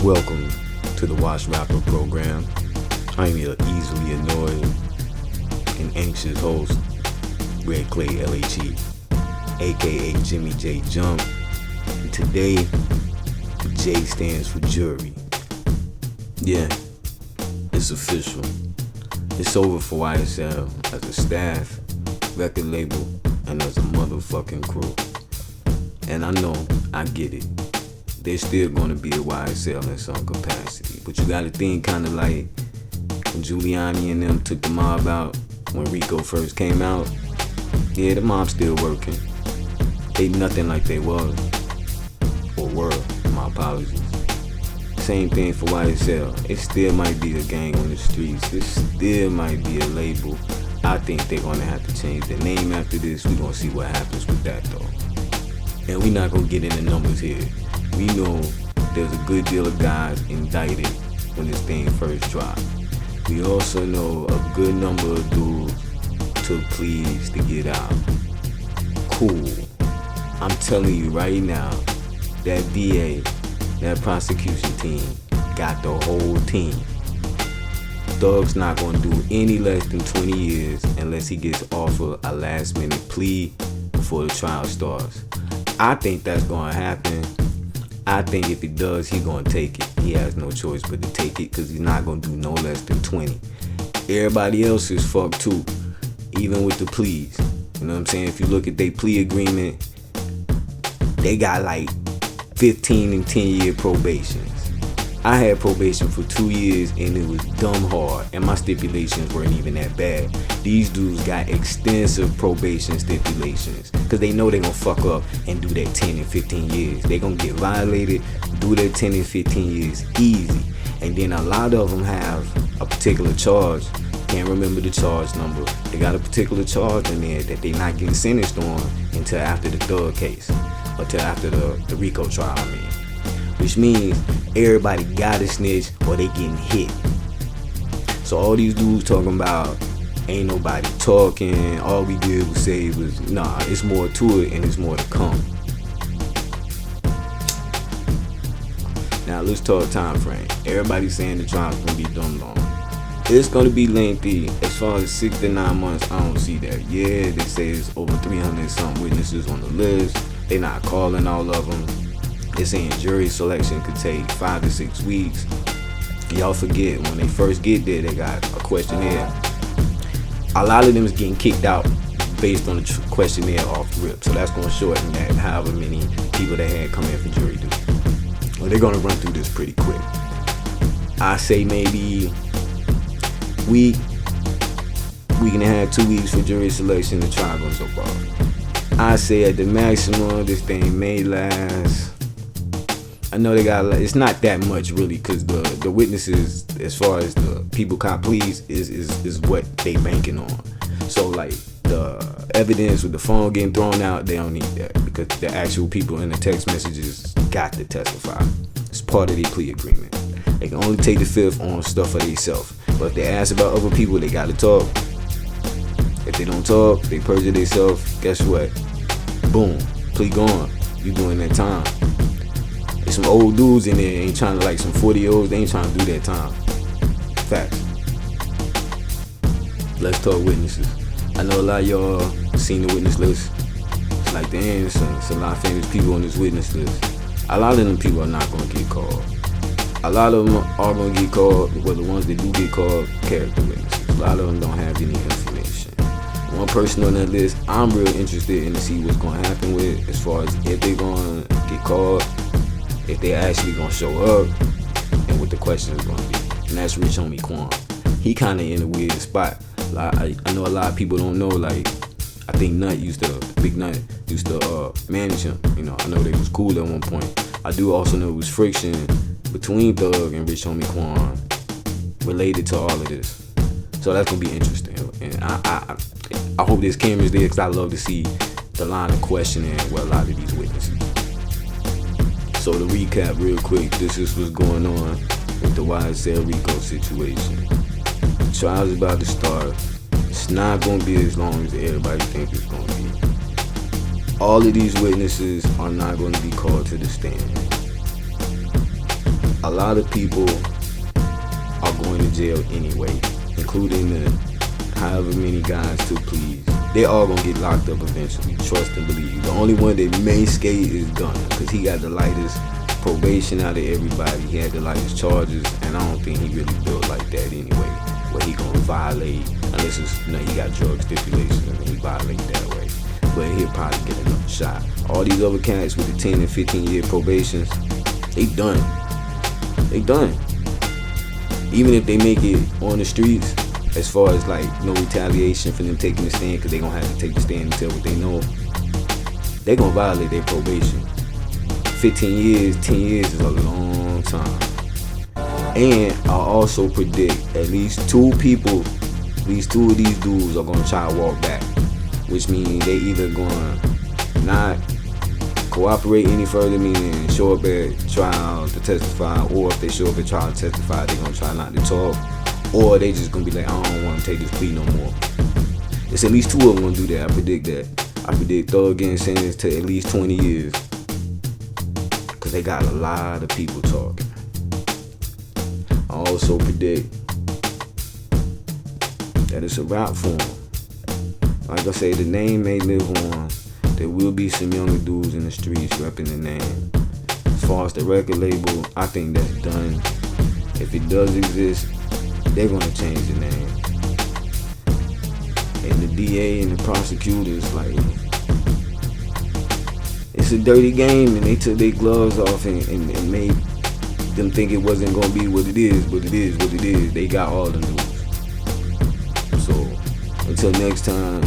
Welcome to the Watch Rapper program. I'm your easily annoyed and anxious host, Red Clay LHE, aka Jimmy J Jump. And today, the J stands for jury. Yeah, it's official. It's over for YSL as a staff, record label, and as a motherfucking crew. And I know, I get it. There's still gonna be a YSL in some capacity. But you gotta think kinda like when Giuliani and them took the mob out when Rico first came out. Yeah, the mob's still working. They nothing like they was. Or were, my apologies. Same thing for YSL. It still might be a gang on the streets. It still might be a label. I think they're gonna have to change the name after this. We're gonna see what happens with that though. And we're not gonna get into numbers here. We know there's a good deal of guys indicted when this thing first dropped. We also know a good number of dudes took pleas to get out. Cool. I'm telling you right now, that DA, that prosecution team, got the whole team. Thug's not gonna do any less than 20 years unless he gets offered a last minute plea before the trial starts. I think that's gonna happen. I think if he does, he's gonna take it. He has no choice but to take it because he's not gonna do no less than 20. Everybody else is fucked too, even with the pleas. You know what I'm saying? If you look at their plea agreement, they got like 15 and 10-year probations. I had probation for 2 years and it was dumb hard, and my stipulations weren't even that bad. These dudes got extensive probation stipulations because they know they're gonna fuck up and do that 10 and 15 years. They're gonna get violated, do that 10 and 15 years easy. And then a lot of them have a particular charge. Can't remember the charge number. They got a particular charge in there that they're not getting sentenced on until after the Thug case, or till after the Rico trial, I mean. Which means everybody gotta snitch or they getting hit. So all these dudes talking about ain't nobody talking, all we did was say was, nah, it's more to it and it's more to come. Now let's talk time frame. Everybody's saying the trial's gonna be done long. It's gonna be lengthy. As far as 6 to 9 months, I don't see that. Yeah, they say it's over 300 some witnesses on the list. They not calling all of them. They're saying jury selection could take 5 to 6 weeks. Y'all forget, when they first get there, they got a questionnaire. A lot of them is getting kicked out based on the questionnaire off rip. So that's going to shorten that, however many people they had come in for jury duty. Well, they're going to run through this pretty quick. I say maybe week and a half, 2 weeks for jury selection. The trial goes so far. I say at the maximum, this thing may last. I know they got, it's not that much really, because the witnesses, as far as the people cop pleas, is what they banking on. So like the evidence with the phone getting thrown out, they don't need that, because the actual people in the text messages got to testify. It's part of their plea agreement. They can only take the fifth on stuff for themselves. But if they ask about other people, they got to talk. If they don't talk, they perjure themselves, guess what? Boom, plea gone. You doing that time. There's some old dudes in there ain't trying to, like some 40-year-olds, they ain't trying to do that time. Facts. Let's talk witnesses. I know a lot of y'all seen the witness list. It's like the Anderson. It's a lot of famous people on this witness list. A lot of them people are not going to get called. A lot of them are going to get called, but the ones that do get called, character witnesses. A lot of them don't have any information. One person on that list I'm real interested in to see what's going to happen with, as far as if they're going to get called, if they actually gonna show up, and what the question is gonna be. And that's Rich Homie Quan. He kinda in a weird spot. I know a lot of people don't know, like, I think Big Nut used to manage him. You know, I know they was cool at one point. I do also know it was friction between Thug and Rich Homie Quan related to all of this. So that's gonna be interesting. And I hope there's cameras there, because I love to see the line of questioning with a lot of these witnesses. So to recap real quick, this is what's going on with the YSL Rico situation. The trial's about to start. It's not going to be as long as everybody thinks it's going to be. All of these witnesses are not going to be called to the stand. a lot of people are going to jail anyway, including the however many guys took pleas. They all gonna get locked up eventually, trust and believe. The only one that may skate is Gunna, because he got the lightest probation out of everybody. He had the lightest charges, and I don't think he really built like that anyway, where he gonna violate, unless it's, he got drug stipulations and he violate that way. But he'll probably get another shot. All these other cats with the 10 and 15 year probations, they done. They done. Even if they make it on the streets, as far as like no retaliation for them taking the stand, because they gonna have to take the stand and tell what they know, they gonna violate their probation. 15 years, 10 years is a long time. And I also predict at least two of these dudes are gonna try to walk back, which means they either gonna not cooperate any further, meaning show up at trial to testify, or if they show up at trial to testify, they gonna try not to talk, or they just gonna be like, I don't want to take this plea no more. It's at least two of them gonna do that. I predict that. I predict Thug getting sentenced to at least 20 years, because they got a lot of people talking. I also predict that it's a wrap for them. Like I say, the name may live on. There will be some younger dudes in the streets repping the name. As far as the record label, I think that's done. If it does exist, they're gonna change the name. And the DA and the prosecutors, like, it's a dirty game, and they took their gloves off and made them think it wasn't gonna be what it is, but it is what it is. They got all the news. So until next time,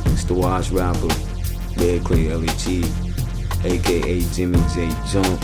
it's the Wash Rapper, Red Clay LHE, aka Jimmy J Jump.